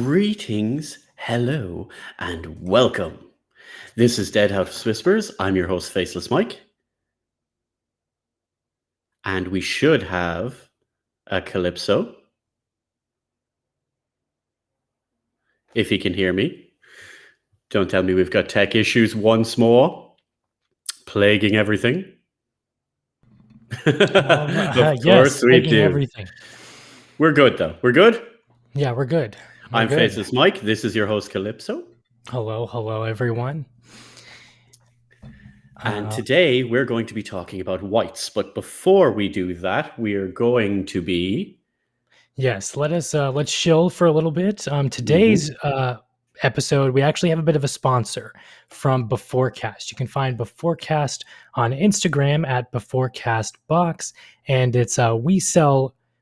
Greetings, hello, and welcome. This is Deadhaus Whispers. I'm your host, Faceless Mike. And we should have a Calypso. If he can hear me. Don't tell me we've got tech issues once more. Plaguing everything. Of course we do. Everything. We're good, though. We're good? Yeah, we're good. I'm Faceless Mike. This is your host, Calypso. Hello, everyone. And today we're going to be talking about Wights. But before we do that, we are going to be... Yes, let's chill for a little bit. Today's episode, we actually have a bit of a sponsor from Beforecast. You can find Beforecast on Instagram at BeforecastBox, and it's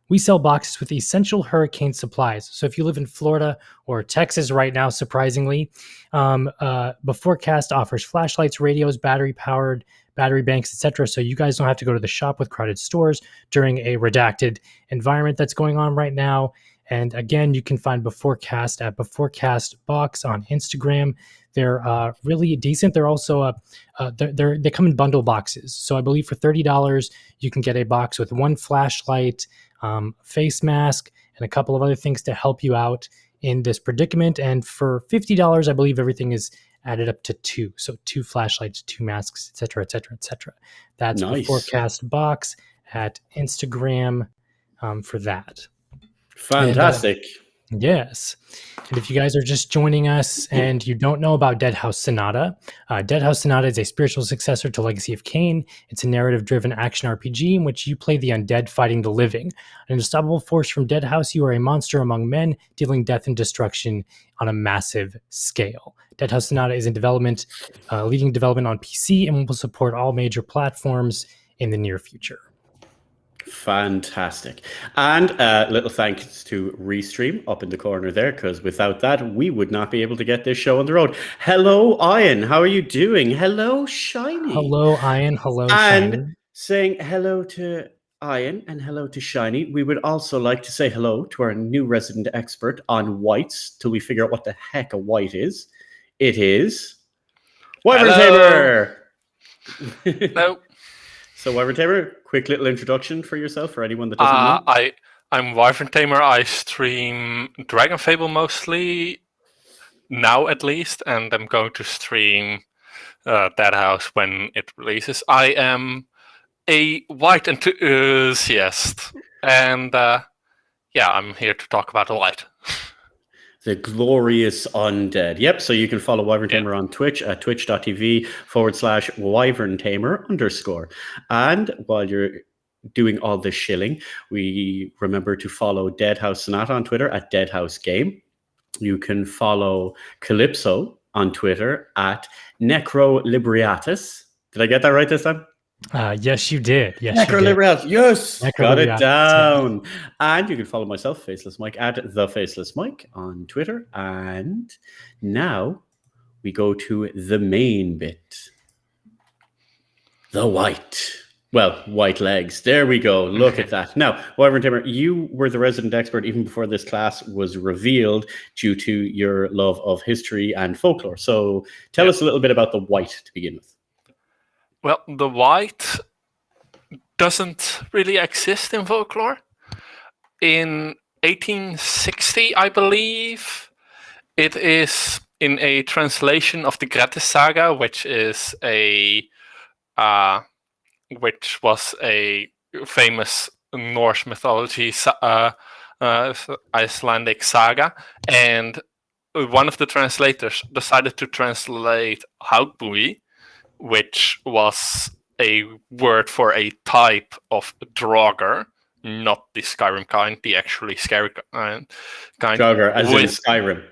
we sell boxes with essential hurricane supplies. So if you live in Florida or Texas right now, surprisingly, Beforecast offers flashlights, radios, battery-powered battery banks, etc. So you guys don't have to go to the shop with crowded stores during a redacted environment that's going on right now. And again, you can find Beforecast at BeforecastBox on Instagram. They're really decent. They're also they come in bundle boxes. So I believe for $30 you can get a box with one flashlight, face mask, and a couple of other things to help you out in this predicament. And for $50, I believe everything is added up to two. So 2 flashlights, 2 masks, etc., etc., etc. That's nice. Beforecast Box at Instagram for that. Fantastic. Yes. And if you guys are just joining us and you don't know about Deadhaus Sonata, Deadhaus Sonata is a spiritual successor to Legacy of Kain. It's a narrative-driven action RPG in which you play the undead fighting the living. An unstoppable force from Deadhaus, you are a monster among men, dealing death and destruction on a massive scale. Deadhaus Sonata is in development, leading development on PC, and will support all major platforms in the near future. Fantastic. And little thanks to Restream up in the corner there, because without that, we would not be able to get this show on the road. Hello, Ian. How are you doing? Hello, Shiny. Hello, Ian. Hello, Shiny. And saying hello to Ian and hello to Shiny, we would also like to say hello to our new resident expert on Wights till we figure out what the heck a Wight is. It is... Wyverntamer! Hello. So, Wyverntamer, quick little introduction for yourself, for anyone that doesn't know. I'm Wyverntamer. I stream Dragon Fable mostly, now at least, and I'm going to stream Deadhaus when it releases. I am a Wight enthusiast, and I'm here to talk about the Wight. The glorious undead. Yep, so you can follow Wyverntamer on Twitch at twitch.tv/Wyverntamer_. And while you're doing all this shilling, we remember to follow Deadhaus Sonata on Twitter at DeadhausGame. You can follow Calypso on Twitter at NecroLibriatus. Did I get that right this time? Yes, you did. Yes, NecroLibriatus. Yes, got it down. And you can follow myself, Faceless Mike, at The Faceless Mike on Twitter. And now we go to the main bit. The Wight. Well, white legs. There we go. Look at that. Now, Wyverntamer, you were the resident expert even before this class was revealed due to your love of history and folklore. So tell us a little bit about the Wight to begin with. Well, the Wight doesn't really exist in folklore. In 1860, I believe, it is in a translation of the Grethe Saga, which was a famous Norse mythology Icelandic saga, and one of the translators decided to translate Hagbui, which was a word for a type of draugr, not the Skyrim kind, the actually scary kind. Draugr, as in Skyrim?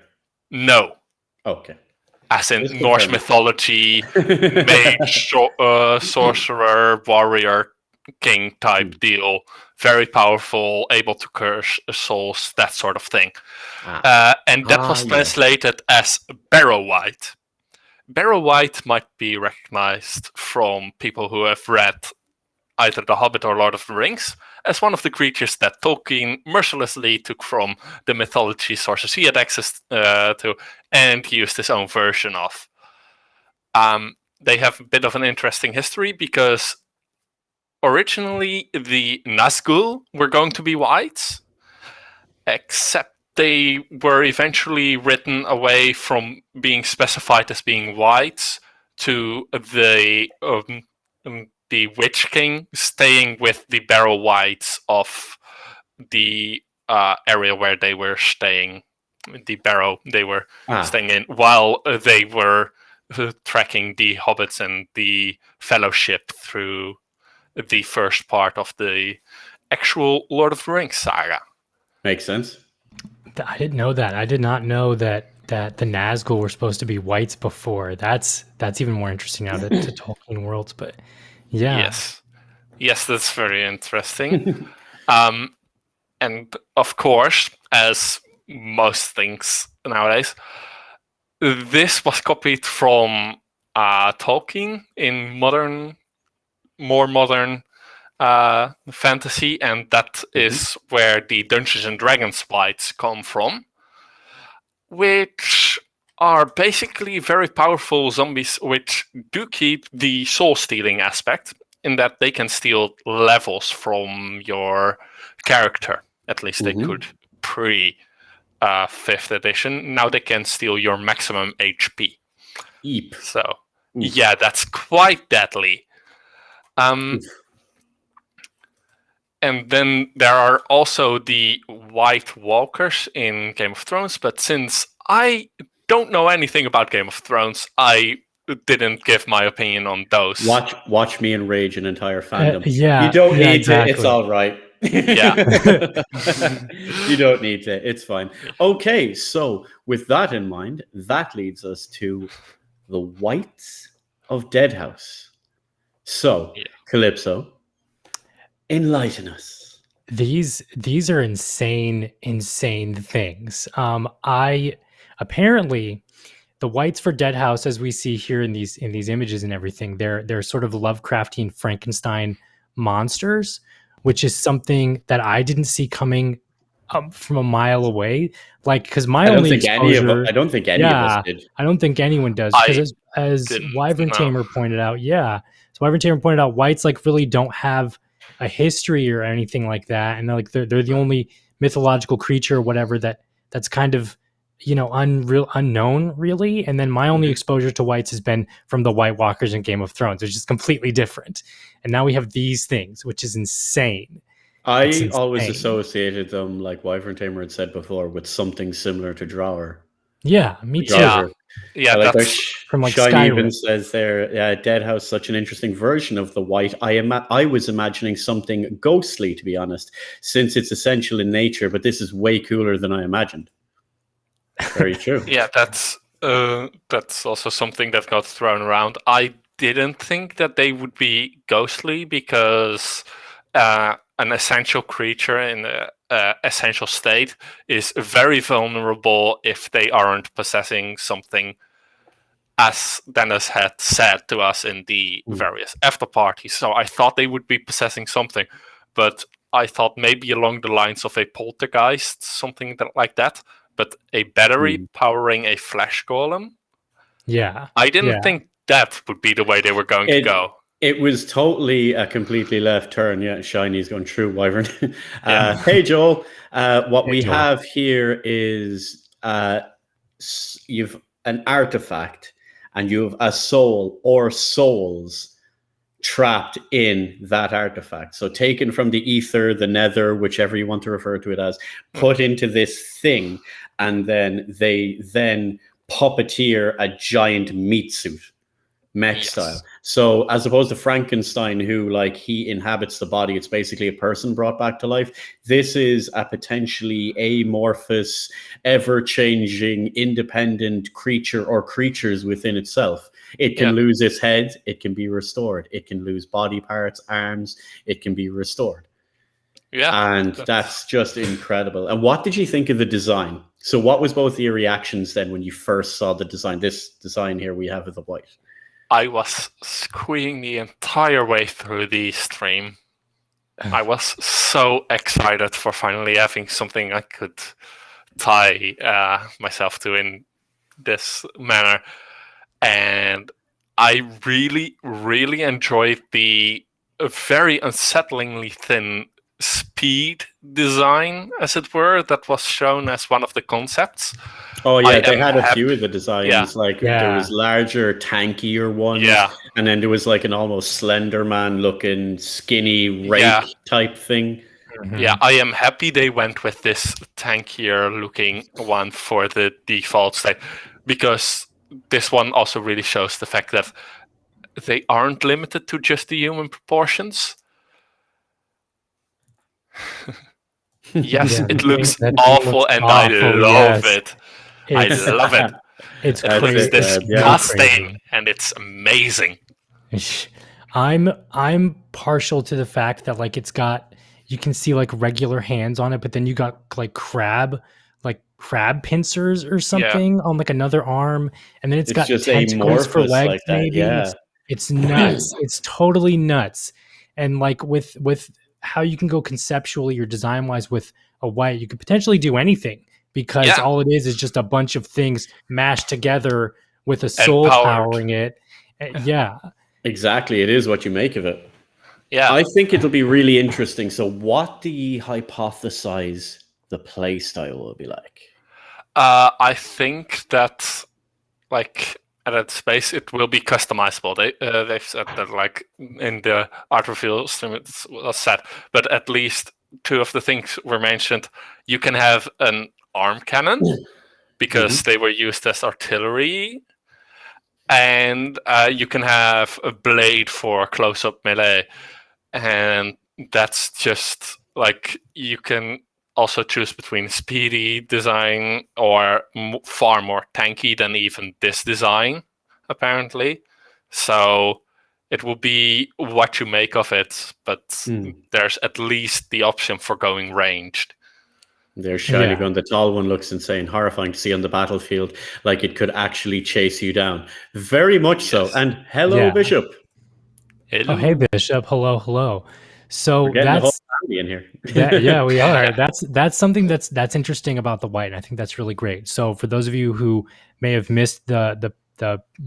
No. Okay. As in Norse mythology, mage, sorcerer, warrior, king type deal. Very powerful, able to curse souls, that sort of thing. And that was translated as Barrow Wight. Barrow Wight might be recognized from people who have read either The Hobbit or Lord of the Rings as one of the creatures that Tolkien mercilessly took from the mythology sources he had access to and used his own version of. They have a bit of an interesting history because originally the Nazgul were going to be Wights, except they were eventually written away from being specified as being Wights to the Witch King staying with the Barrow Wights of the area where they were staying, the Barrow they were staying in, while they were tracking the hobbits and the Fellowship through the first part of the actual Lord of the Rings saga. Makes sense. I didn't know that. I did not know that the Nazgul were supposed to be Wights before. That's even more interesting now to Tolkien worlds. But yeah, yes, that's very interesting. And of course, as most things nowadays, this was copied from Tolkien in more modern fantasy, and that is where the Dungeons and Dragons Wights come from, which are basically very powerful zombies which do keep the soul-stealing aspect, in that they can steal levels from your character. At least they could pre 5th edition. Now they can steal your maximum HP. Eep. So, yeah, that's quite deadly. And then there are also the White Walkers in Game of Thrones, but since I don't know anything about Game of Thrones, I didn't give my opinion on those. Watch me enrage an entire fandom. Yeah, you don't need exactly. to. It's all right. Yeah. You don't need to. It's fine. Okay, so with that in mind, that leads us to the Wights of Deadhaus. So, Calypso, enlighten us. These are insane things. I apparently the Wights for Deadhaus, as we see here in these images and everything, they're sort of Lovecraftian Frankenstein monsters, which is something that I didn't see coming from a mile away. Like, because my only exposure, I don't think any of us did. I don't think anyone does. Because as Wyverntamer pointed out, so Wyverntamer pointed out, Wights like really don't have a history or anything like that, and they're the only mythological creature or whatever that's kind of unknown really. And then my only exposure to Wights has been from the White Walkers in Game of Thrones, which is completely different. And now we have these things, which is insane. I always associated them, like Wyverntamer had said before, with something similar to Drawer. Yeah, me too. Yeah, like that's from like Shine Skyrim. Even says there, Deadhaus, such an interesting version of the Wight. I was imagining something ghostly, to be honest, since it's essential in nature, but this is way cooler than I imagined. Very true. Yeah, that's also something that got thrown around. I didn't think that they would be ghostly because an essential creature in the essential state is very vulnerable if they aren't possessing something, as Dennis had said to us in the various after parties. So I thought they would be possessing something, but I thought maybe along the lines of a poltergeist, something like that. But a battery powering a flesh golem? Yeah. I didn't think that would be the way they were going to go. It was totally a completely left turn. Yeah, Shiny's going true, Wyvern. Hey, Joel. What we have here is you've an artifact and you have a soul or souls trapped in that artifact. So taken from the ether, the nether, whichever you want to refer to it as, put into this thing, and then they puppeteer a giant meat suit, mech style. So as opposed to Frankenstein, who like he inhabits the body, it's basically a person brought back to life. This is a potentially amorphous, ever-changing, independent creature or creatures within itself. It can lose its head. It can be restored. It can lose body parts, arms. It can be restored. Yeah. And that's just incredible. And what did you think of the design? So what was both your reactions then when you first saw the design? This design here we have of the Wight. I was squeeing the entire way through the stream. I was so excited for finally having something I could tie myself to in this manner. And I really, really enjoyed the very unsettlingly thin speed design, as it were, that was shown as one of the concepts. Oh yeah, they had a few of the designs. There was larger, tankier ones, and then there was like an almost Slender Man looking, skinny rake type thing. Mm-hmm. Yeah, I am happy they went with this tankier looking one for the default state, because this one also really shows the fact that they aren't limited to just the human proportions. Yes, it looks awful, and I love it. I love it. It's crazy. It's disgusting, and it's amazing. I'm partial to the fact that like it's got, you can see like regular hands on it, but then you got like crab pincers or something on like another arm, and then it's got just tentacles for legs. Like maybe it's nuts. It's totally nuts. And like with how you can go conceptually or design wise with a Wight, you could potentially do anything, because all it is just a bunch of things mashed together with a soul powering it. Yeah, exactly. It is what you make of it. Yeah, I think it'll be really interesting. So what do you hypothesize the play style will be like? I think that like at that space it will be customizable. They've said that like in the art reveal stream it was said, but at least two of the things were mentioned. You can have an arm cannon because they were used as artillery, and you can have a blade for close-up melee, and that's just like you can also choose between speedy design or far more tanky than even this design, apparently. So it will be what you make of it, but there's at least the option for going ranged. There's shiny gun. The tall one looks insane, horrifying to see on the battlefield, like it could actually chase you down. Very much so. And hello, Bishop. Hello. Oh, hey, Bishop. Hello. So we're getting the whole family in here. We are. That's something that's interesting about the Wight. I think that's really great. So for those of you who may have missed the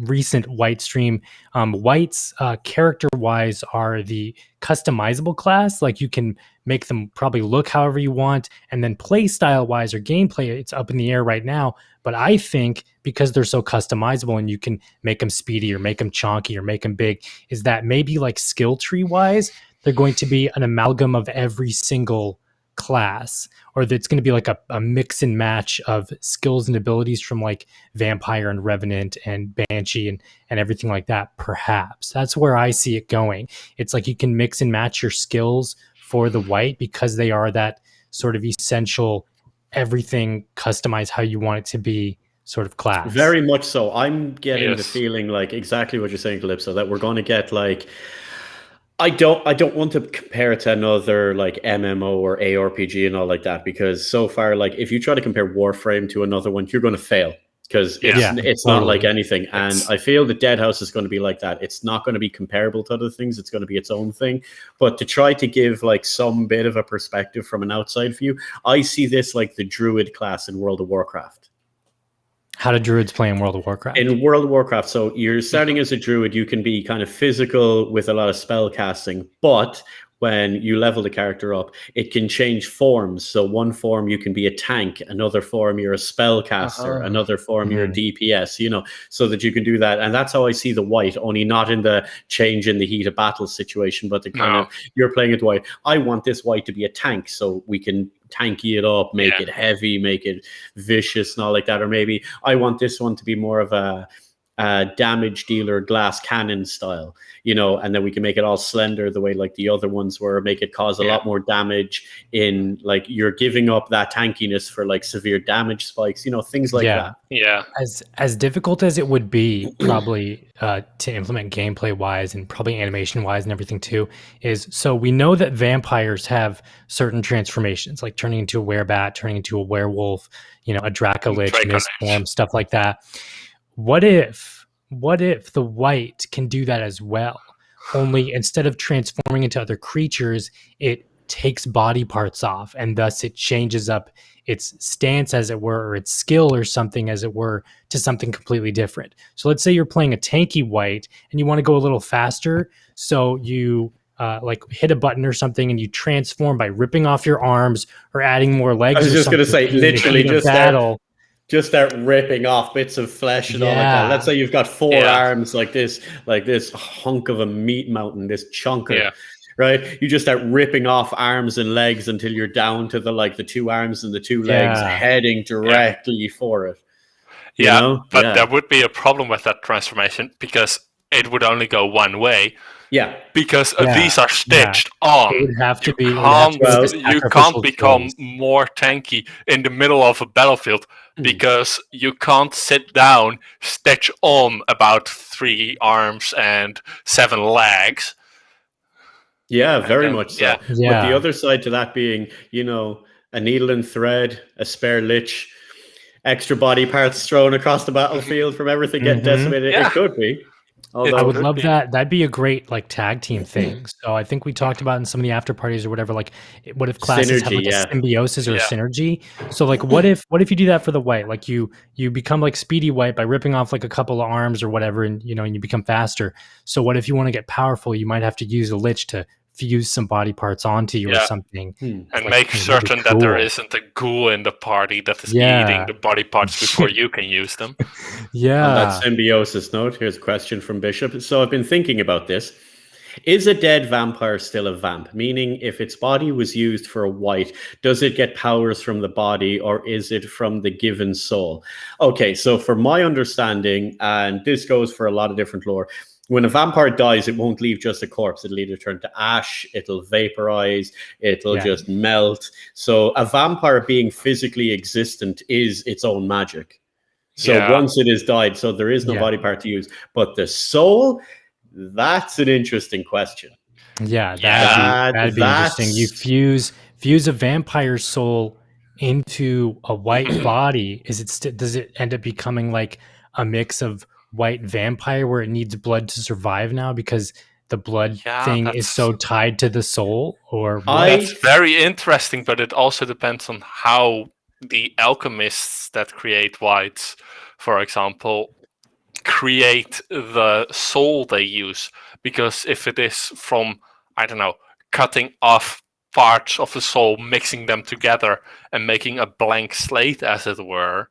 recent Wight stream, Wights character-wise are the customizable class. Like you can make them probably look however you want, and then play style-wise or gameplay, it's up in the air right now. But I think because they're so customizable and you can make them speedy or make them chonky or make them big, is that maybe like skill tree-wise, they're going to be an amalgam of every single class, or it's going to be like a mix and match of skills and abilities from like Vampire and Revenant and Banshee and everything like that. Perhaps that's where I see it going. It's like you can mix and match your skills for the Wight because they are that sort of essential, everything customized how you want it to be sort of class. Very much so. I'm getting the feeling like exactly what you're saying, Calypso, that we're going to get like, I don't want to compare it to another like MMO or ARPG and all like that, because so far, like if you try to compare Warframe to another one, you're going to fail because it's not like anything. And I feel that Deadhaus is going to be like that. It's not going to be comparable to other things. It's going to be its own thing. But to try to give like some bit of a perspective from an outside view, I see this like the Druid class in World of Warcraft. How do druids play in World of Warcraft? In World of Warcraft, so you're starting as a druid, you can be kind of physical with a lot of spell casting, but when you level the character up, it can change forms. So one form you can be a tank, another form you're a spellcaster, another form you're a DPS, you know, so that you can do that. And that's how I see the Wight, only not in the change in the heat of battle situation, but the kind of, you're playing it Wight. I want this Wight to be a tank so we can tanky it up, make it heavy, make it vicious and all like that. Or maybe I want this one to be more of a damage dealer, glass cannon style, you know, and then we can make it all slender the way like the other ones were, make it cause a lot more damage in like you're giving up that tankiness for like severe damage spikes, you know, things like that. Yeah. As difficult as it would be probably to implement gameplay wise and probably animation wise and everything too, is so we know that vampires have certain transformations, like turning into a werebat, turning into a werewolf, you know, a Dracolich, mist form, stuff like that. What if what if the white can do that as well? Only instead of transforming into other creatures, it takes body parts off, and thus it changes up its stance, as it were, or its skill or something, as it were, to something completely different. So let's say you're playing a tanky white and you want to go a little faster. So you like hit a button or something and you transform by ripping off your arms or adding more legs. I was just going to say, literally, just start ripping off bits of flesh and all like that. Let's say you've got 4 arms like this hunk of a meat mountain, this chunker. Yeah. Right, you just start ripping off arms and legs until you're down to the 2 arms and the 2 legs, heading directly for it. But there would be a problem with that transformation because it would only go one way. Yeah, because these are stitched on. It would have to be. You can't become more tanky in the middle of a battlefield because you can't sit down, stitch on about 3 arms and 7 legs. Yeah, very much so. Yeah. But the other side to that being, a needle and thread, a spare lich, extra body parts thrown across the battlefield from everything getting decimated. Yeah. It could be. I would love that. That'd be a great tag team thing. So I think we talked about in some of the after parties or whatever, what if classes have a symbiosis or a synergy? So what if you do that for the white? You become speedy white by ripping off a couple of arms or whatever, and you become faster. So what if you want to get powerful? You might have to use a lich to fuse some body parts onto you or something. And make certain that there isn't a ghoul in the party that is eating the body parts before you can use them. On that symbiosis note, here's a question from Bishop. So I've been thinking about this. Is a dead vampire still a vamp? Meaning, if its body was used for a white, does it get powers from the body, or is it from the given soul? Okay, so for my understanding, and this goes for a lot of different lore, when a vampire dies, it won't leave just a corpse. It'll either turn to ash, it'll vaporize, it'll just melt. So a vampire being physically existent is its own magic. So once it has died, so there is no body part to use. But the soul, that's an interesting question. Yeah, that'd be interesting. You fuse a vampire soul into a white body. Does it end up becoming a mix of white vampire where it needs blood to survive now because the blood thing is so tied to the soul? Or that's very interesting, but it also depends on how the alchemists that create whites, for example, create the soul they use. Because if it is from, I don't know, cutting off parts of the soul, mixing them together and making a blank slate, as it were,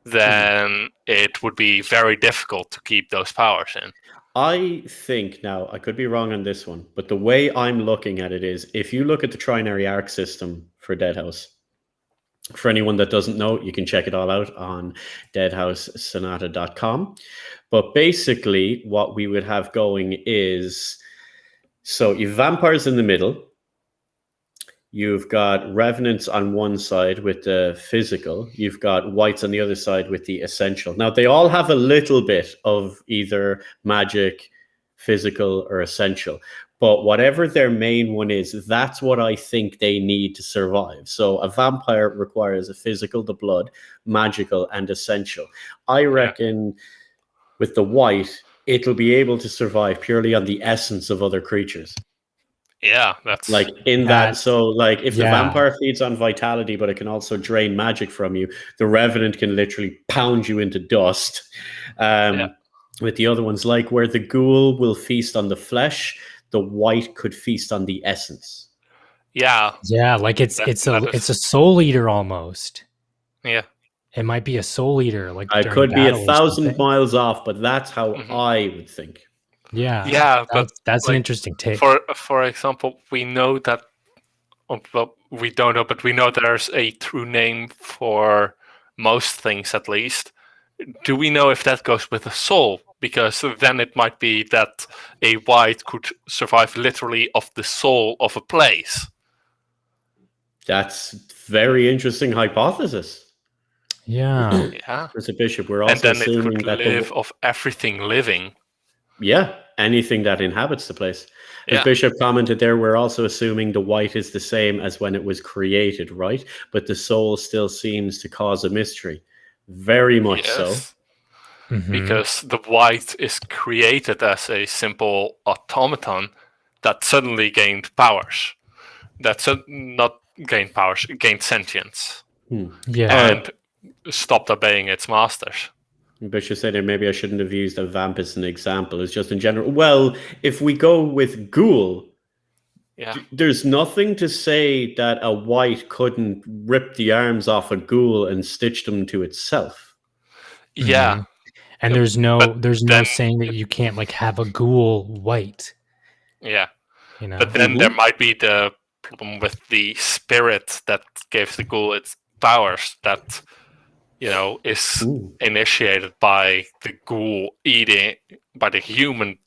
then it would be very difficult to keep those powers in. I think, now, I could be wrong on this one, but the way I'm looking at it is, if you look at the trinary arc system for Deadhaus, for anyone that doesn't know, you can check it all out on deadhaussonata.com. But basically, what we would have going is, so you've vampires in the middle, you've got revenants on one side with the physical, you've got whites on the other side with the essential. Now, they all have a little bit of either magic, physical, or essential. But whatever their main one is, that's what I think they need to survive. So a vampire requires a physical, the blood, magical, and essential. I reckon with the white, it'll be able to survive purely on the essence of other creatures. Yeah, that's so if the vampire feeds on vitality, but it can also drain magic from you, the revenant can literally pound you into dust. With the other ones, where the ghoul will feast on the flesh, the white could feast on the essence. Yeah, it's a soul eater almost. Yeah, it might be a soul eater. I could be 1,000 miles off, but that's how I would think. Yeah, but that's an interesting take. For example, we know that, well, we don't know, but we know there's a true name for most things, at least. Do we know if that goes with a soul? Because then it might be that a white could survive literally off the soul of a place. That's very interesting hypothesis. Yeah. As a bishop, we're also assuming it could live of everything living. Yeah, anything that inhabits the place. As Bishop commented there, we're also assuming the white is the same as when it was created, right? But the soul still seems to cause a mystery. Very much so. because the Wight is created as a simple automaton that suddenly gained powers. That's not gained powers, gained sentience. And stopped obeying its masters. But you said that maybe I shouldn't have used a vamp as an example. It's just in general. Well, if we go with ghoul, there's nothing to say that a Wight couldn't rip the arms off a ghoul and stitch them to itself. Yeah. And there's no saying that you can't like have a ghoul Wight. Yeah. But then there might be the problem with the spirit that gives the ghoul its powers that is initiated by the ghoul by the human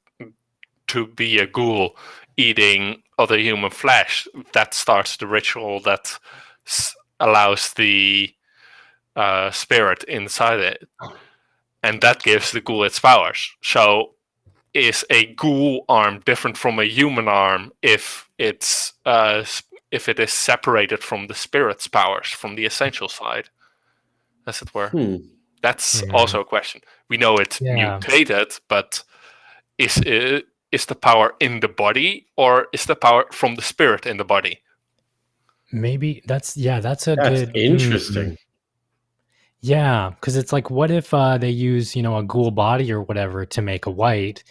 to be a ghoul eating other human flesh. That starts the ritual that allows the spirit inside it, and that gives the ghoul its powers. So is a ghoul arm different from a human arm if it is separated from the spirit's powers, from the essential side, as it were? That's also a question. We know it's mutated, but is the power in the body, or is the power from the spirit in the body? Maybe that's good. Interesting. Yeah, because it's like, what if they use a ghoul body or whatever to make a Wight?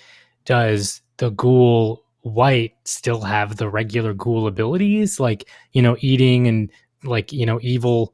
Does the ghoul Wight still have the regular ghoul abilities, like eating and like evil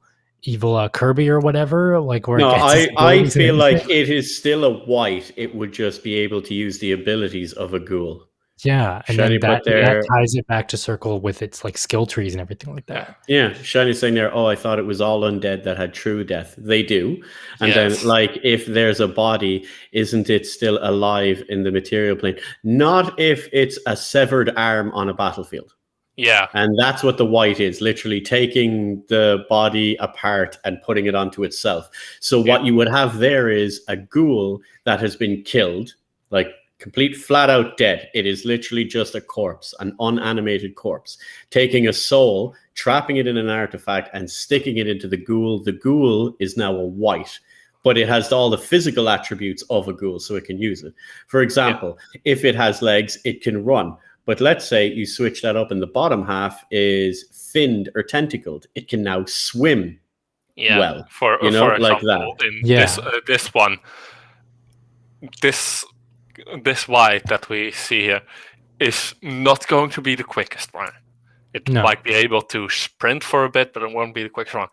Kirby or whatever? Like, where no, I feel like it is still a Wight. It would just be able to use the abilities of a ghoul. Yeah, and then that ties it back to circle with its like skill trees and everything like that. Yeah, Shiny's saying there, I thought it was all undead that had true death. They do. And then, like, if there's a body, isn't it still alive in the material plane? Not if it's a severed arm on a battlefield. Yeah. And that's what the Wight is, literally taking the body apart and putting it onto itself. So what you would have there is a ghoul that has been killed, like complete flat out dead. It is literally just a corpse, an unanimated corpse, taking a soul, trapping it in an artifact and sticking it into the ghoul. The ghoul is now a Wight, but it has all the physical attributes of a ghoul, so it can use it. For example, if it has legs, it can run. But let's say you switch that up and the bottom half is finned or tentacled. It can now swim well. For example, like that. In this one, this Wight that we see here is not going to be the quickest one. It might be able to sprint for a bit, but it won't be the quickest one.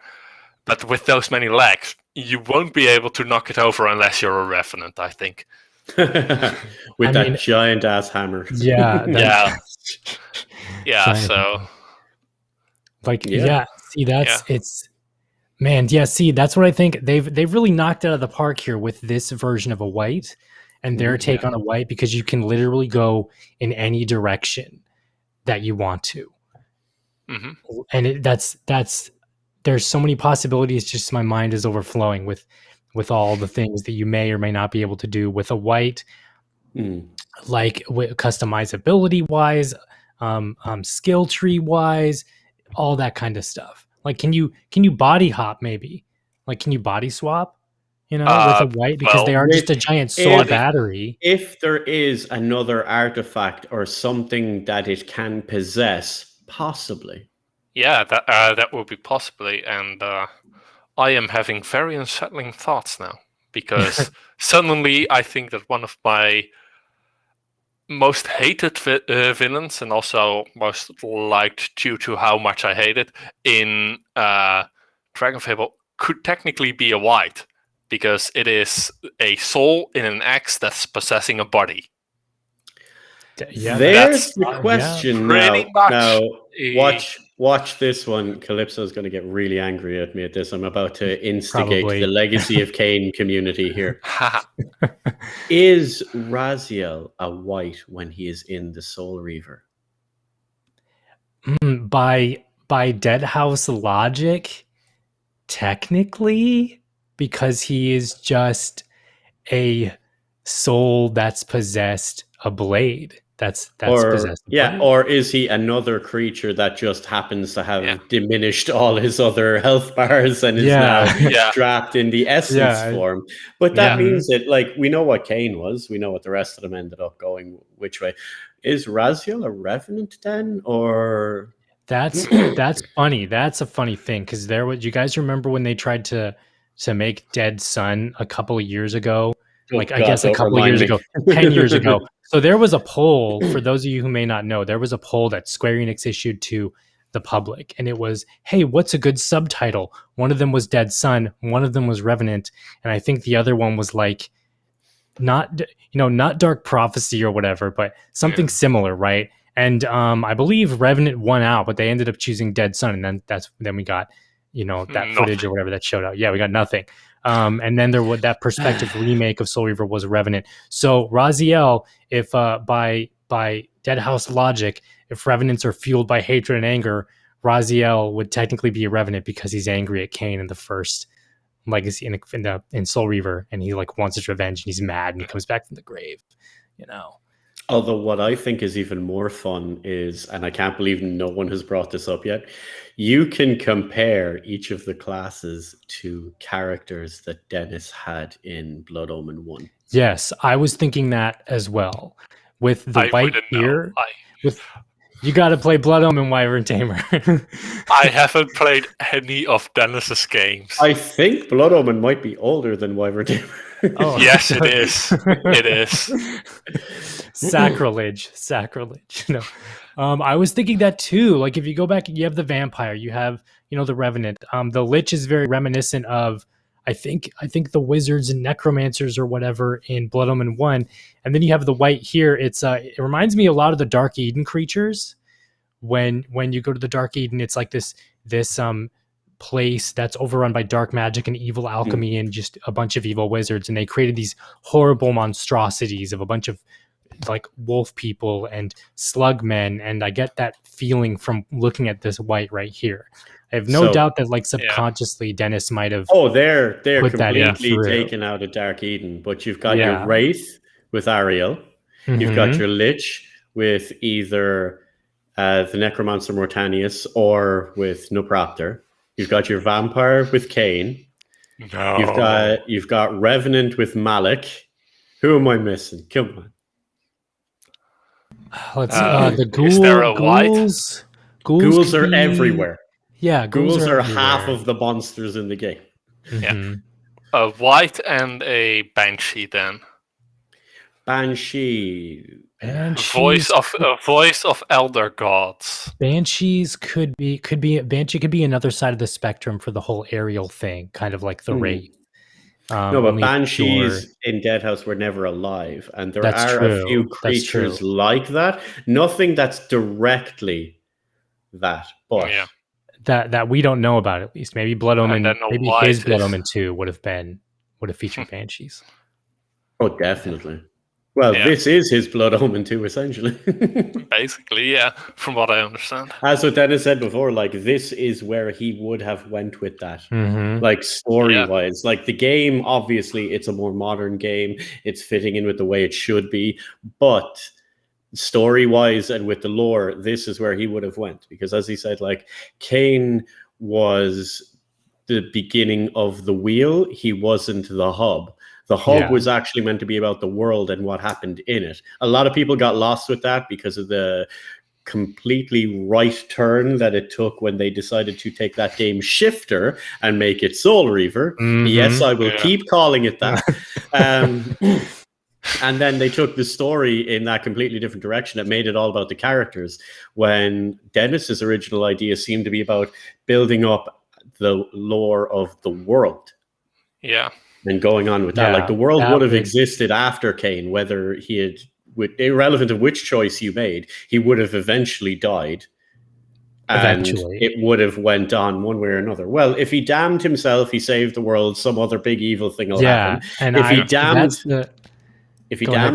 But with those many legs, you won't be able to knock it over unless you're a Revenant, I think. With that giant ass hammer. Yeah. So like see, it's man, see, that's what I think. They've really knocked it out of the park here with this version of a Wight and their take on a Wight, because you can literally go in any direction that you want to. And that's there's so many possibilities. Just my mind is overflowing with all the things that you may or may not be able to do with a Wight, like customizability wise, skill tree wise, all that kind of stuff. Like, can you body hop maybe? Like, can you body swap? With a Wight, because they are just a giant sword battery. If there is another artifact or something that it can possess, possibly. Yeah, that would be possibly, and I am having very unsettling thoughts now, because suddenly I think that one of my most hated villains, and also most liked due to how much I hate it, in Dragon Fable could technically be a Wight, because it is a soul in an axe that's possessing a body. Yeah, there's the question. Now, watch this one. Calypso is going to get really angry at me at this. I'm about to instigate the Legacy of Kain community here. Is Raziel a Wight when he is in the Soul Reaver? By Deadhaus logic, technically, because he is just a soul that's possessed a blade. That's or possessive. yeah, or is he another creature that just happens to have diminished all his other health bars and is now trapped in the essence form? But that means that, like, we know what Cain was. We know what the rest of them ended up going which way. Is Raziel a revenant then, or that's funny? That's a funny thing, because you guys remember when they tried to make Dead Sun a couple of years ago? I guess a couple of years ago, 10 years ago. So there was a poll, for those of you who may not know, there was a poll that Square Enix issued to the public, and it was, hey, what's a good subtitle? One of them was Dead Sun, one of them was Revenant, and I think the other one was like not Dark Prophecy or whatever, but something similar, right? And I believe Revenant won out, but they ended up choosing Dead Sun, and then we got that footage or whatever that showed out. Yeah, we got nothing. And then there was that perspective remake of Soul Reaver was Revenant. So Raziel, if by Deadhaus logic, if Revenants are fueled by hatred and anger, Raziel would technically be a Revenant because he's angry at Cain in the first legacy in Soul Reaver, and he like wants his revenge, and he's mad, and he comes back from the grave. Although what I think is even more fun is, and I can't believe no one has brought this up yet, you can compare each of the classes to characters that Dennis had in Blood Omen 1. Yes, I was thinking that as well. With the Wight here, you got to play Blood Omen Wyverntamer. I haven't played any of Dennis's games. I think Blood Omen might be older than Wyverntamer. Oh. Yes, it is. It is. Sacrilege. I was thinking that too. Like, if you go back, you have the vampire, you have the Revenant. The Lich is very reminiscent of I think the wizards and necromancers or whatever in Blood Omen 1, and then you have the Wight here. It reminds me a lot of the Dark Eden creatures. When you go to the Dark Eden, it's like this place that's overrun by dark magic and evil alchemy and just a bunch of evil wizards, and they created these horrible monstrosities of a bunch of like wolf people and slug men, and I get that feeling from looking at this Wight right here. I have no doubt that like subconsciously Dennis might have they're completely taken out of Dark Eden, but you've got your Wraith with Ariel, you've got your Lich with either the Necromancer Mortanius or with Nopropter. You've got your Vampire with Cain. No. You've got Revenant with Malik. Who am I missing? Come on. Let's the ghouls. Is there a Wight? Ghouls are everywhere. Yeah, ghouls are half of the monsters in the game. Yeah. A Wight and a Banshee then. Banshee. Voice of elder gods. Banshees could be Banshee could be another side of the spectrum for the whole aerial thing, kind of like the Wraith. No, but Banshees in Deadhaus were never alive, and there are a few creatures like that. Nothing that's directly that, but that we don't know about, at least. Maybe Blood Omen, maybe his Blood Omen 2 would have featured Banshees. Oh, definitely. Well, this is his Blood Omen 2, essentially. Basically, yeah, from what I understand. As what Dennis said before, like, this is where he would have went with that. Like, story-wise. Like, the game, obviously, it's a more modern game. It's fitting in with the way it should be. But story-wise and with the lore, this is where he would have went. Because, as he said, like, Cain was the beginning of the wheel. He wasn't the hub. The hub was actually meant to be about the world and what happened in it. A lot of people got lost with that because of the completely right turn that it took when they decided to take that game shifter and make it Soul Reaver. Yes, I will keep calling it that. And then they took the story in that completely different direction. It made it all about the characters, when Dennis's original idea seemed to be about building up the lore of the world. Yeah. And going on with that, like, the world would have existed after Cain, whether he had, irrelevant of which choice you made, he would have eventually died. And it would have went on one way or another. Well, if he damned himself, he saved the world, some other big evil thing will happen. And if he damned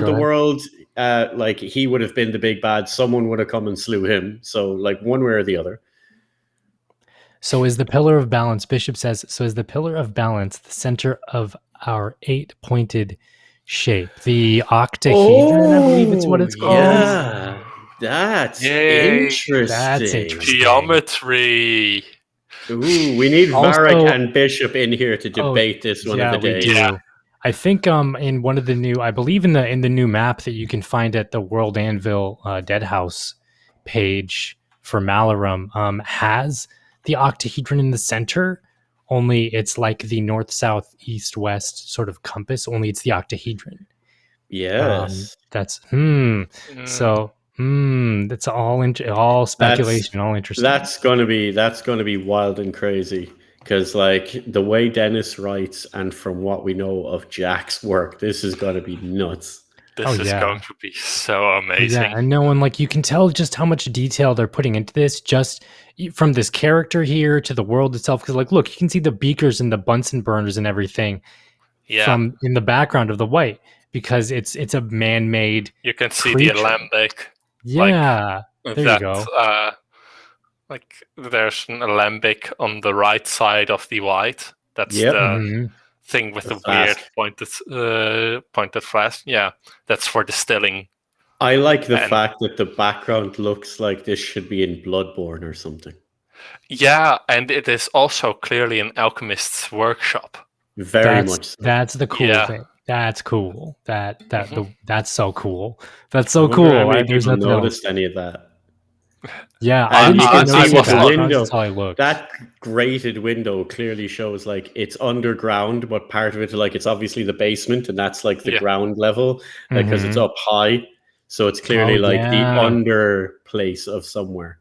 the world, like, he would have been the big bad, someone would have come and slew him. So, like, one way or the other. So is the pillar of balance, Bishop says, so is the pillar of balance the center of our 8-pointed shape. The octahedron, I believe it's what it's called. Yeah, that's interesting. That's interesting. Geometry. Ooh, we need Also- Varric and Bishop in here to debate this one of the we days. do. Yeah. I think in one of the new, I believe in the new map that you can find at the World Anvil Deadhaus page for Malarum has the octahedron in the center. Only it's like the north, south, east, west sort of compass. Only it's the octahedron. Yes. That's So that's all speculation, all interesting. That's gonna be wild and crazy. Because like the way Dennis writes, and from what we know of Jack's work, this is gonna be nuts. This is going to be so amazing. Yeah, and no one, like, you can tell just how much detail they're putting into this, just from this character here to the world itself. Because, like, look, you can see the beakers and the Bunsen burners and everything from in the background of the Wight, because it's a man-made. You can see creature. the alembic. Yeah, there you go. Like there's an alembic on the right side of the Wight. That's the thing with the weird pointed flask. Yeah, that's for distilling. I like the fact that the background looks like this should be in Bloodborne or something. Yeah, and it is also clearly an alchemist's workshop. Very much so. That's the cool thing. That's cool. That's so cool. That's so cool. How many There's people nothing noticed any of that? Yeah, and you can see that the window. That's how I looked. That grated window clearly shows like it's underground, but part of it, like it's obviously the basement, and that's like the ground level because it's up high. So it's clearly the under place of somewhere.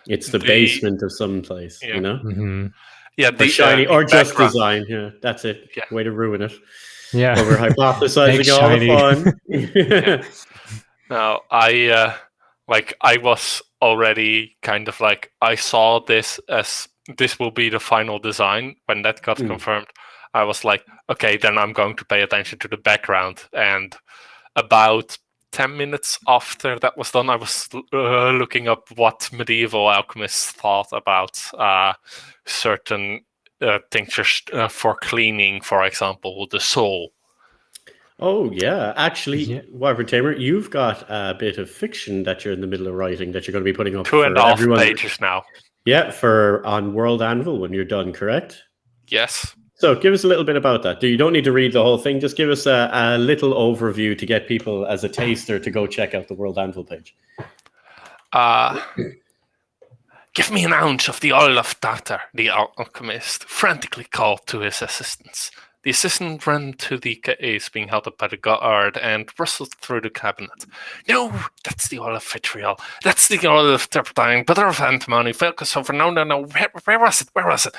It's the basement of some place, you know. Mm-hmm. Yeah, the shiny or just design. Yeah, that's it. Yeah. Way to ruin it. Yeah, but we're hypothesizing all the fun. Now I was already kind of like, I saw this as this will be the final design. When that got confirmed, I was like, okay, then I'm going to pay attention to the background. And about 10 minutes after that was done, I was looking up what medieval alchemists thought about certain tinctures for cleaning, for example, the soul. Oh, yeah. Actually, Wyverntamer, you've got a bit of fiction that you're in the middle of writing that you're going to be putting up 2.5 pages now. Yeah, on World Anvil when you're done, correct? Yes. So give us a little bit about that. You don't need to read the whole thing. Just give us a little overview to get people as a taster to go check out the World Anvil page. Give me an ounce of the oil of tartar, the alchemist frantically called to his assistants. The assistant ran to the case being held up by the guard and rustled through the cabinet. No, that's the oil of vitriol. That's the oil of turpentine, butter of antimony, focus over. No. Where was it?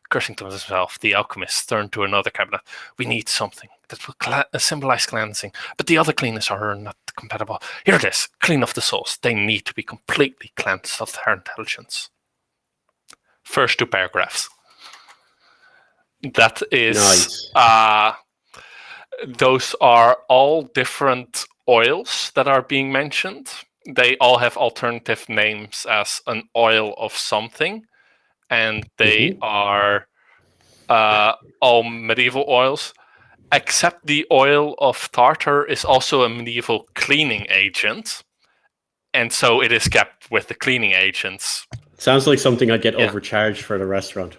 Cursing to himself, the alchemist turned to another cabinet. We need something that will symbolize cleansing, but the other cleaners are not compatible. Here it is. Clean off the souls. They need to be completely cleansed of their intelligence. First 2 paragraphs. That is nice. Those are all different oils that are being mentioned. They all have alternative names as an oil of something, and they are all medieval oils, except the oil of tartar is also a medieval cleaning agent, and so it is kept with the cleaning agents. Sounds like something I'd get overcharged for at a restaurant.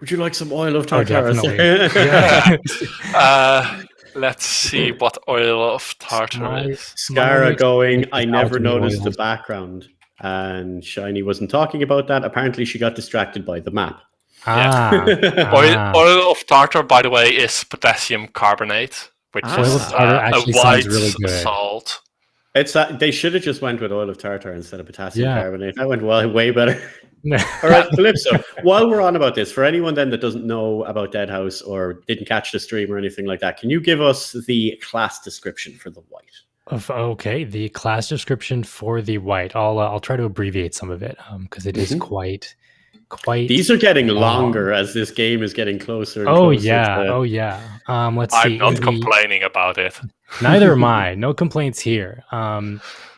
Would you like some oil of tartar? Let's see what oil of tartar is. Scara going, I never noticed the background. And Shiny wasn't talking about that. Apparently she got distracted by the map. Oil of tartar, by the way, is potassium carbonate, which is a white salt. They should have just went with oil of tartar instead of potassium carbonate. That went way better. All right, Calypso, while we're on about this, for anyone then that doesn't know about Deadhaus or didn't catch the stream or anything like that, can you give us the class description for the Wight? Okay, the class description for the Wight. I'll try to abbreviate some of it because it is quite. These are getting longer as this game is getting closer. And closer to... Let's see. I'm not complaining about it. Neither am I. No complaints here.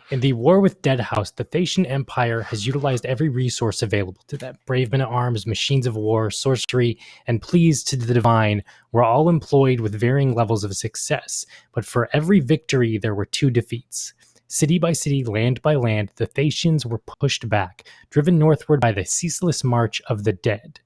In the war with Deadhaus, the Thasian Empire has utilized every resource available to them. Brave men-at-arms, machines of war, sorcery, and pleas to the divine were all employed with varying levels of success. But for every victory, there were 2 defeats. City by city, land by land, the Thasians were pushed back, driven northward by the ceaseless march of the dead.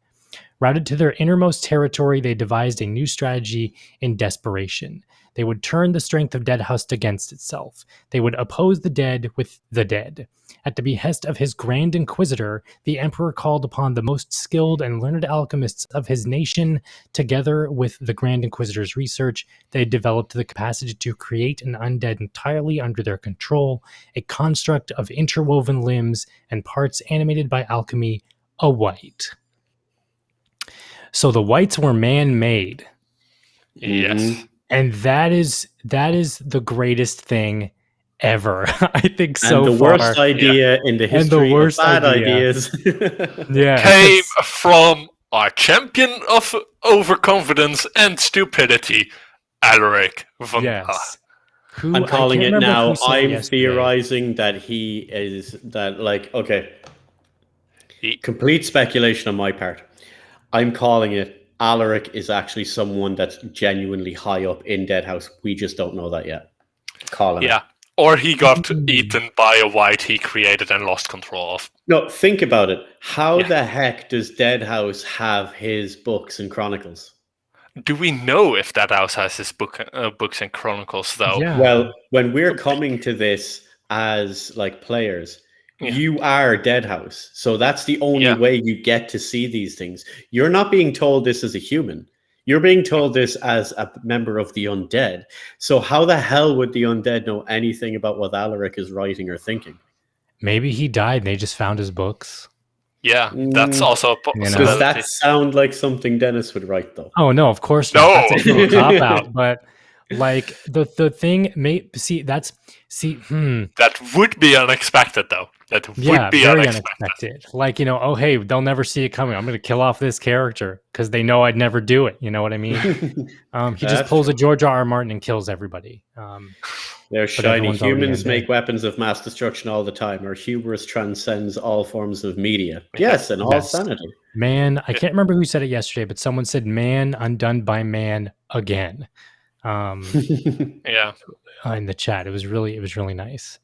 Routed to their innermost territory, they devised a new strategy in desperation. They would turn the strength of Deadhaus against itself. They would oppose the dead with the dead. At the behest of his Grand Inquisitor, the Emperor called upon the most skilled and learned alchemists of his nation. Together with the Grand Inquisitor's research, they developed the capacity to create an undead entirely under their control, a construct of interwoven limbs and parts animated by alchemy, a Wight. So the Wights were man-made. Yes. And that is the greatest thing ever. I think so and the far. worst idea in the history of bad ideas came from our champion of overconfidence and stupidity, Alaric von Yes. I'm calling it now. I'm theorizing that he is complete speculation on my part. I'm calling it Alaric is actually someone that's genuinely high up in Deadhaus. We just don't know that yet. Calling it. Or he got eaten by a Wight he created and lost control of. No, think about it. How the heck does Deadhaus have his books and chronicles? Do we know if Deadhaus has his books and chronicles, though? Yeah. Well, when we're coming to this as like players, you are Deadhaus. So that's the only way you get to see these things. You're not being told this as a human. You're being told this as a member of the undead. So how the hell would the undead know anything about what Alaric is writing or thinking? Maybe he died and they just found his books. Yeah, that's also a possibility. Does that sound like something Dennis would write, though? Oh, no, of course not. No. That's a little cop-out. But, like, the thing... That would be unexpected, though. That would be very unexpected. Like, oh, hey, they'll never see it coming. I'm going to kill off this character because they know I'd never do it. You know what I mean? He just pulls a George R. R. Martin and kills everybody. They're shiny. Humans make weapons of mass destruction all the time. Our hubris transcends all forms of media. Yes, and all sanity. Man, I can't remember who said it yesterday, but someone said man undone by man again. In the chat. It was really nice.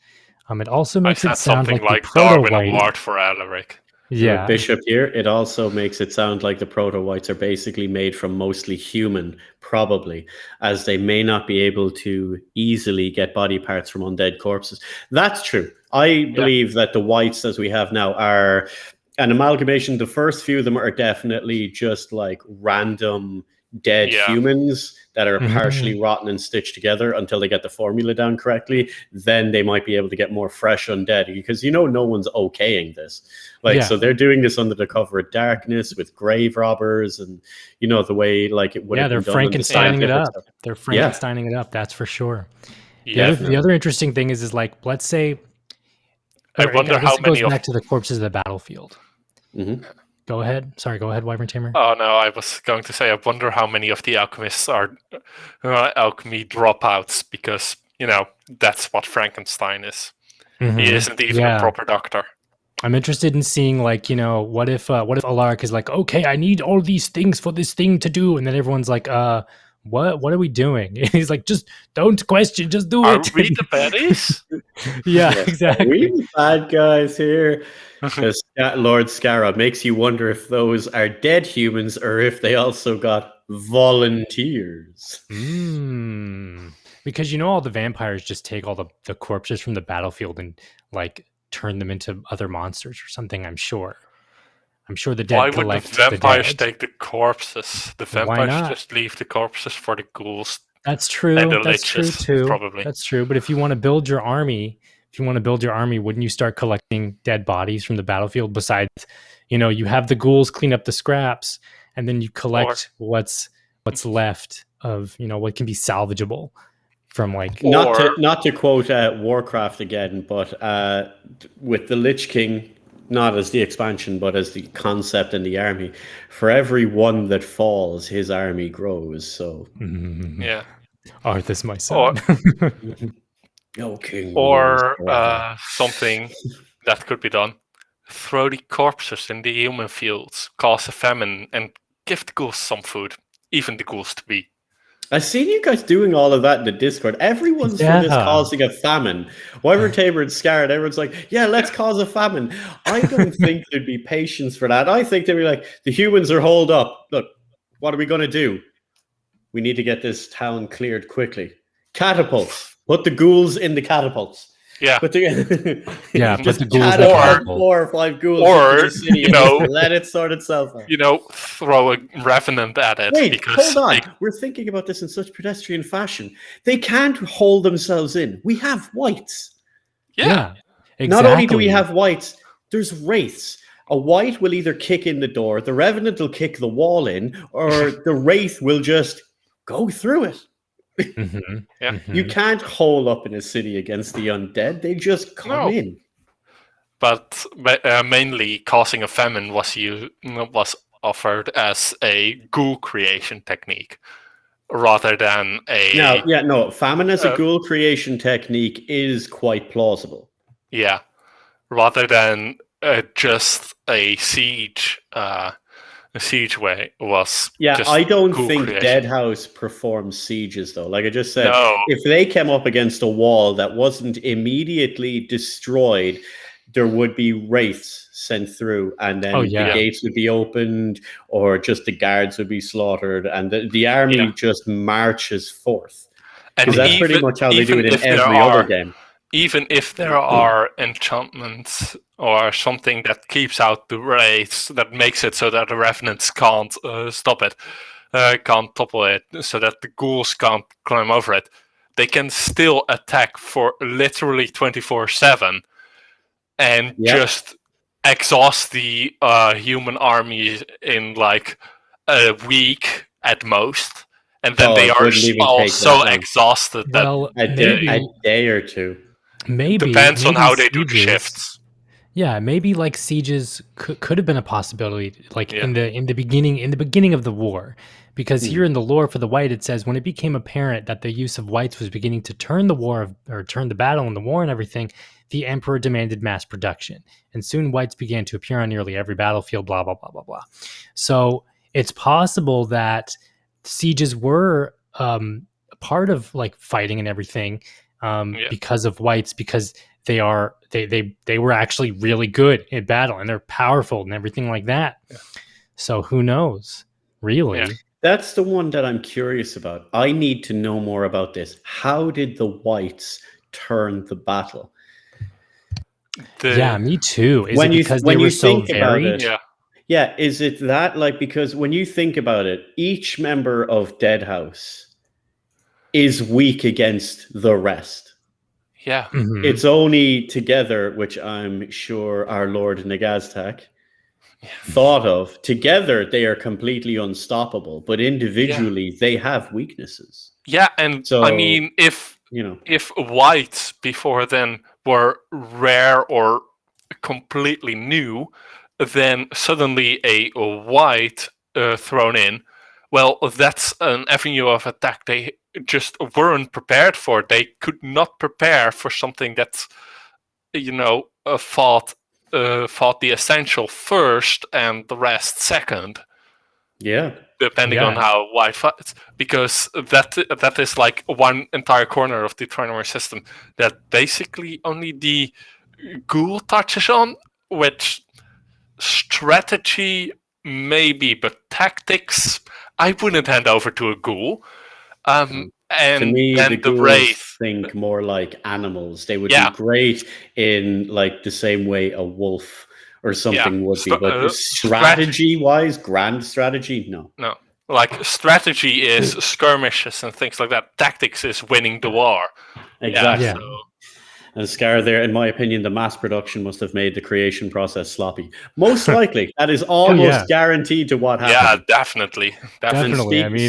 It also makes it sound something like Darwin Award for Alaric. Yeah, Bishop here. It also makes it sound like the proto-Wights are basically made from mostly human, probably, as they may not be able to easily get body parts from undead corpses. That's true. I believe that the Wights as we have now are an amalgamation. The first few of them are definitely just like random dead humans that are partially rotten and stitched together until they get the formula down correctly. Then they might be able to get more fresh undead, because no one's okaying this. So they're doing this under the cover of darkness with grave robbers and the way like it would have been done. Frankensteining it up. They're Frankensteining it up, that's for sure. The other interesting thing is like, let's say I wonder how many goes back to the corpses of the battlefield. Go ahead. Sorry, go ahead, Wyverntamer. Oh, no, I was going to say, I wonder how many of the alchemists are alchemy dropouts, because, that's what Frankenstein is. He isn't even a proper doctor. I'm interested in seeing, like, what if Alaric is like, okay, I need all these things for this thing to do, and then everyone's like, what are we doing? And he's like, just don't question, just do it. Are we the baddies? Exactly. We the bad guys here. Because Lord Scarab makes you wonder if those are dead humans or if they also got volunteers. Because all the vampires just take all the corpses from the battlefield and like turn them into other monsters or something. I'm sure the dead collect. Why would the vampires take the corpses? The vampires just leave the corpses for the ghouls. That's true. That's true too. Probably. That's true. But if you want to build your army, wouldn't you start collecting dead bodies from the battlefield? Besides, you have the ghouls clean up the scraps, and then you collect what's left of what can be salvageable from like. Not to quote Warcraft again, but with the Lich King, not as the expansion, but as the concept in the army, for every one that falls, his army grows. So Arthas, my son. No king rules Or forever. something that could be done. Throw the corpses in the human fields, cause a famine, and give the ghouls some food. Even the ghouls to be. I've seen you guys doing all of that in the Discord. Everyone's for this Yeah. causing a famine. Wyverntamer and Scarred, everyone's like, yeah, let's cause a famine. I don't think there'd be patience for that. I think they'd be like, the humans are holed up. Look, what are we going to do? We need to get this town cleared quickly. Catapults. Put the ghouls in the catapults. Yeah. Put the, Yeah, just put the ghouls in the catapult catapult. 4 or 5 ghouls Or, into the city and just let it sort itself out. Throw a revenant at it. Wait, because hold on. We're thinking about this in such pedestrian fashion. They can't hold themselves in. We have wights. Yeah. Exactly. Not only do we have wights, there's wraiths. A wight will either kick in the door, the revenant will kick the wall in, or the wraith will just go through it. Mm-hmm. Yeah. Mm-hmm. You can't hole up in a city against the undead. They just come in. But mainly causing a famine was offered as a ghoul creation technique rather than a... Famine as a ghoul creation technique is quite plausible. Yeah, rather than just a siege. A siege way was... just I don't think creation. Deadhaus performs sieges, though. Like I just said, No. if they came up against a wall that wasn't immediately destroyed, there would be wraiths sent through, and then the gates would be opened, or just the guards would be slaughtered, and the army just marches forth. Because that's pretty much how they do it in every other game. Even if there are enchantments or something that keeps out the wraiths, that makes it so that the revenants can't stop it, can't topple it, so that the ghouls can't climb over it, they can still attack for literally 24/7 and just exhaust the human army in like a week at most. And then they are all so exhausted that a day or two. Maybe depends on how they do the shifts. Yeah, maybe like sieges could have been a possibility, like in the beginning of the war, because here in the lore for the Wight it says when it became apparent that the use of wights was beginning to turn the battle and the war and everything, the emperor demanded mass production, and soon wights began to appear on nearly every battlefield. Blah blah blah blah blah. So it's possible that sieges were part of like fighting and everything. Because of wights, because they were actually really good at battle and they're powerful and everything like that. So who knows, really? That's the one that I'm curious about. I need to know more about this. How did the wights turn the battle? Me too. Is it because they were so varied? Is it that, like, because when you think about it, each member of Deadhaus is weak against the rest. Yeah. Mm-hmm. It's only together, which I'm sure our Lord Nagaztak thought of. Together, they are completely unstoppable, but individually, they have weaknesses. Yeah, and so, I mean, if wights before then were rare or completely new, then suddenly a wight thrown in, well, that's an avenue of attack they just weren't prepared for. They could not prepare for something that, fought the essential first and the rest second. Yeah. Depending on how Wight fights. Because that is like one entire corner of the trinary system that basically only the ghoul touches on, which strategy maybe, but tactics I wouldn't hand over to a ghoul. And to me, then the wraith think more like animals. They would be great in like the same way a wolf or something would be. But strategy-wise, grand strategy, no. Like strategy is skirmishes and things like that. Tactics is winning the war. Exactly. Yeah, so. And Scar there, in my opinion, the mass production must have made the creation process sloppy. Most likely. That is almost guaranteed to what happened. Yeah, definitely.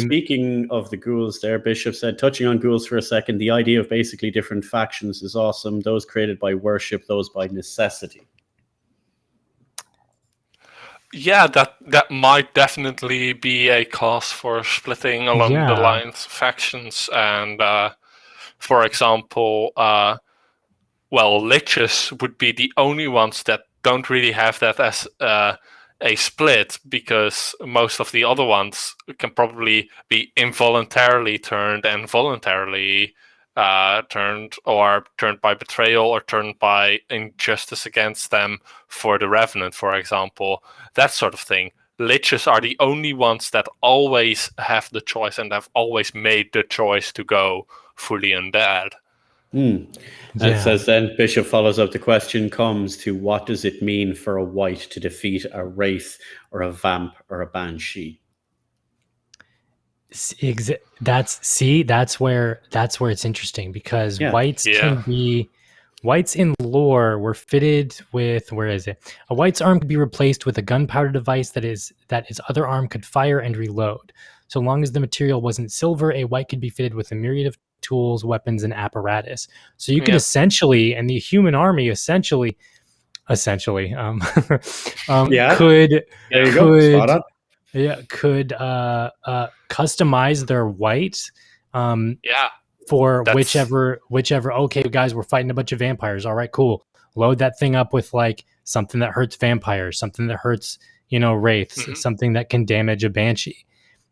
Speaking of the ghouls there, Bishop said, touching on ghouls for a second, the idea of basically different factions is awesome. Those created by worship, those by necessity. Yeah, that might definitely be a cause for splitting along the lines of factions and for example, liches would be the only ones that don't really have that as a split, because most of the other ones can probably be involuntarily turned and voluntarily turned, or turned by betrayal, or turned by injustice against them for the Revenant, for example. That sort of thing. Liches are the only ones that always have the choice and have always made the choice to go fully undead. It says then, Bishop follows up, the question comes to, what does it mean for a wight to defeat a wraith or a vamp or a banshee? That's where it's interesting, because wights in lore were fitted with, where is it? A wight's arm could be replaced with a gunpowder device that his other arm could fire and reload. So long as the material wasn't silver, a wight could be fitted with a myriad of tools, weapons, and apparatus. So you could essentially, and the human army essentially could customize their wight for whichever. Okay, guys, we're fighting a bunch of vampires. All right, cool. Load that thing up with like something that hurts vampires, something that hurts wraiths, something that can damage a banshee.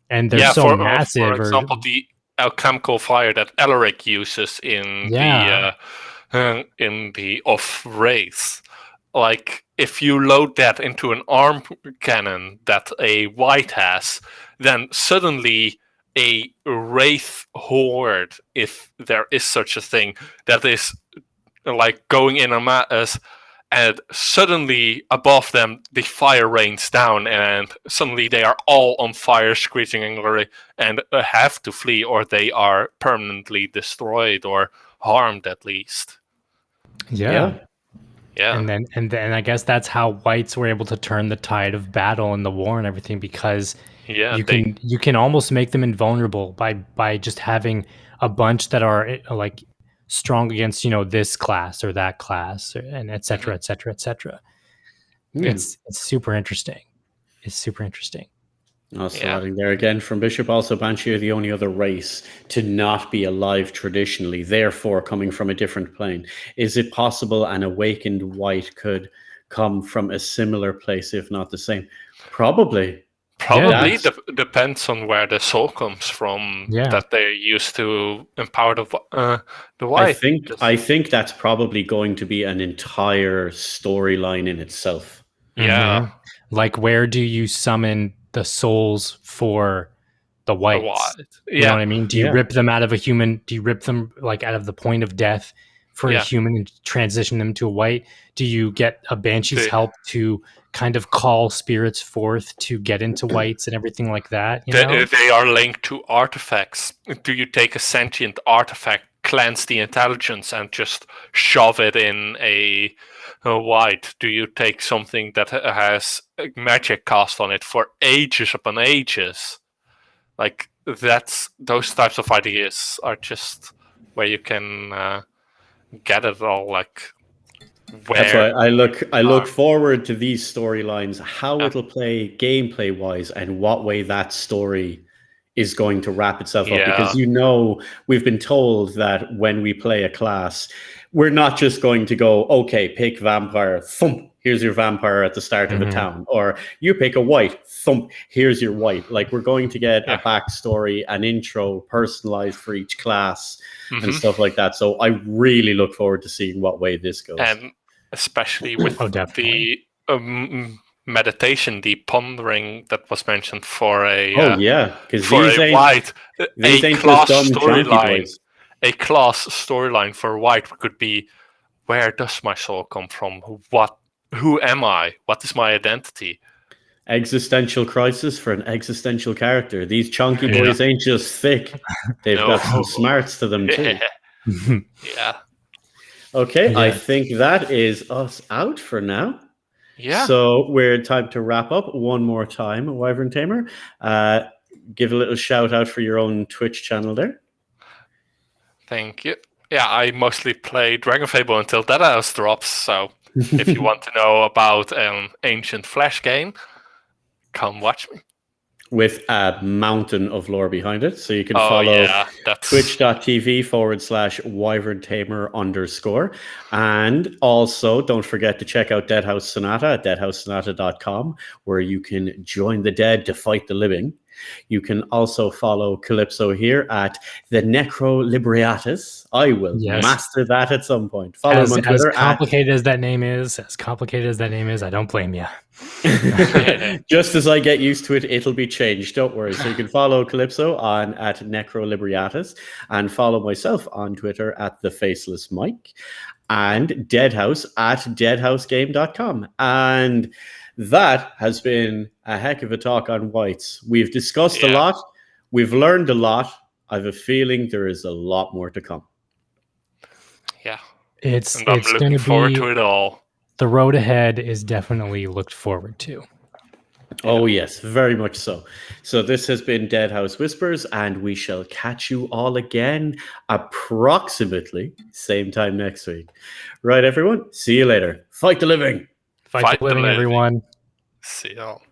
And they're so massive. For example, the alchemical fire that Elric uses in the of wraiths. Like, if you load that into an arm cannon that a wight has, then suddenly a wraith horde, if there is such a thing, that is like going in a mass, and suddenly above them the fire rains down, and suddenly they are all on fire, screeching angrily, and have to flee, or they are permanently destroyed or harmed at least. Yeah. And then I guess that's how wights were able to turn the tide of battle in the war and everything, because you can almost make them invulnerable by just having a bunch that are like strong against this class or that class, and et cetera, et cetera, et cetera. It's super interesting. Also adding there again from Bishop, also Banshee are the only other race to not be alive traditionally, therefore coming from a different plane. Is it possible an awakened wight could come from a similar place, if not the same? Probably. Depends on where the soul comes from that they're used to empower the wight. I think that's probably going to be an entire storyline in itself. Yeah. Like, where do you summon the souls for the wights? You know what I mean? Do you rip them out of a human? Do you rip them like out of the point of death for a human and transition them to a wight? Do you get a banshee's help to kind of call spirits forth to get into wights and everything like that? They are linked to artifacts. Do you take a sentient artifact, cleanse the intelligence, and just shove it in a wight? Do you take something that has magic cast on it for ages upon ages? Like, those types of ideas are just where you can get it all. Like, that's why I look forward to these storylines, how it'll play gameplay wise, and what way that story is going to wrap itself up. Because we've been told that when we play a class, we're not just going to go, okay, pick vampire, thump, here's your vampire at the start of the town, or you pick a wight, thump, here's your wight. Like, we're going to get a backstory, an intro, personalized for each class, and stuff like that. So I really look forward to seeing what way this goes. And especially with the meditation, the pondering that was mentioned for a because a wight, a class storyline. A class storyline for a wight could be, where does my soul come from? Who am I? What is my identity? Existential crisis for an existential character. These chunky boys ain't just thick; they've got some smarts to them too. Okay, I think that is us out for now. Yeah. So we're time to wrap up one more time, Wyverntamer. Give a little shout out for your own Twitch channel there. Thank you. Yeah, I mostly play Dragon Fable until Deadhaus drops. So if you want to know about an ancient Flash game, come watch me. with a mountain of lore behind it. So you can follow twitch.tv/Wyverntamer_. And also, don't forget to check out Deadhaus Sonata at deadhaussonata.com, where you can join the dead to fight the living. You can also follow Calypso here at the Necro Liberatus. I will master that at some point. Follow him on Twitter. As complicated as that name is, I don't blame you. Just as I get used to it, it'll be changed. Don't worry. So you can follow Calypso on at Necro Liberatus and follow myself on Twitter at the Faceless Mike and Deadhaus at deadhausgame.com. And that has been a heck of a talk on Wights. We've discussed a lot. We've learned a lot. I have a feeling there is a lot more to come. Yeah. It's looking forward to it all. The road ahead is definitely looked forward to. Oh, yes, very much so. So this has been Deadhaus Whispers, and we shall catch you all again approximately same time next week. Right, everyone? See you later. Fight the living. Fight the living, everyone. See y'all.